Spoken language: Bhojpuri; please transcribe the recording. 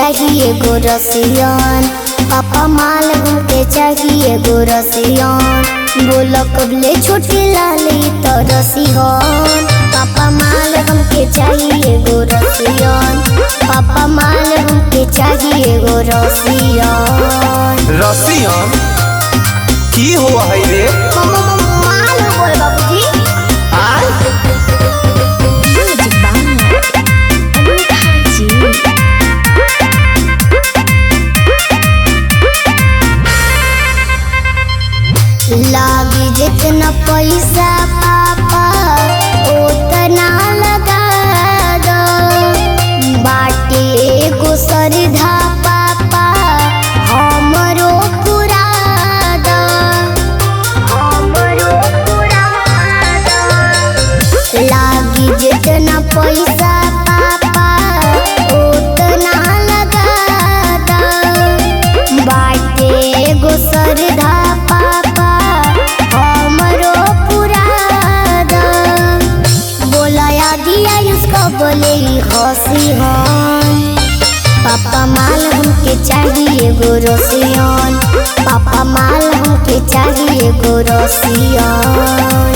चाहिए गो रसियन, पापा माल हमके चाहिए गो रसियन। बोलो कबले छोटी लाली तो रसियन, पापा माल हमके चाहिए गो रसियन, पापा माल हमके चाहिए गो रसियन। रसियन की हुआ है रे? माल बोल बाबूजी। लागी जितना पैसा पापा उतना लगा दो, बाटे एगो सरधा पापा हमरो पूरा दो, हमरो पूरा दो। लागी जितना पैसा पापा उतना लगा दो, बाटे एगो सरधा बोले हसी हन। पापा माल हमके चाहिए गो रसियन, पापा माल हमके चाहिए गो रसियन।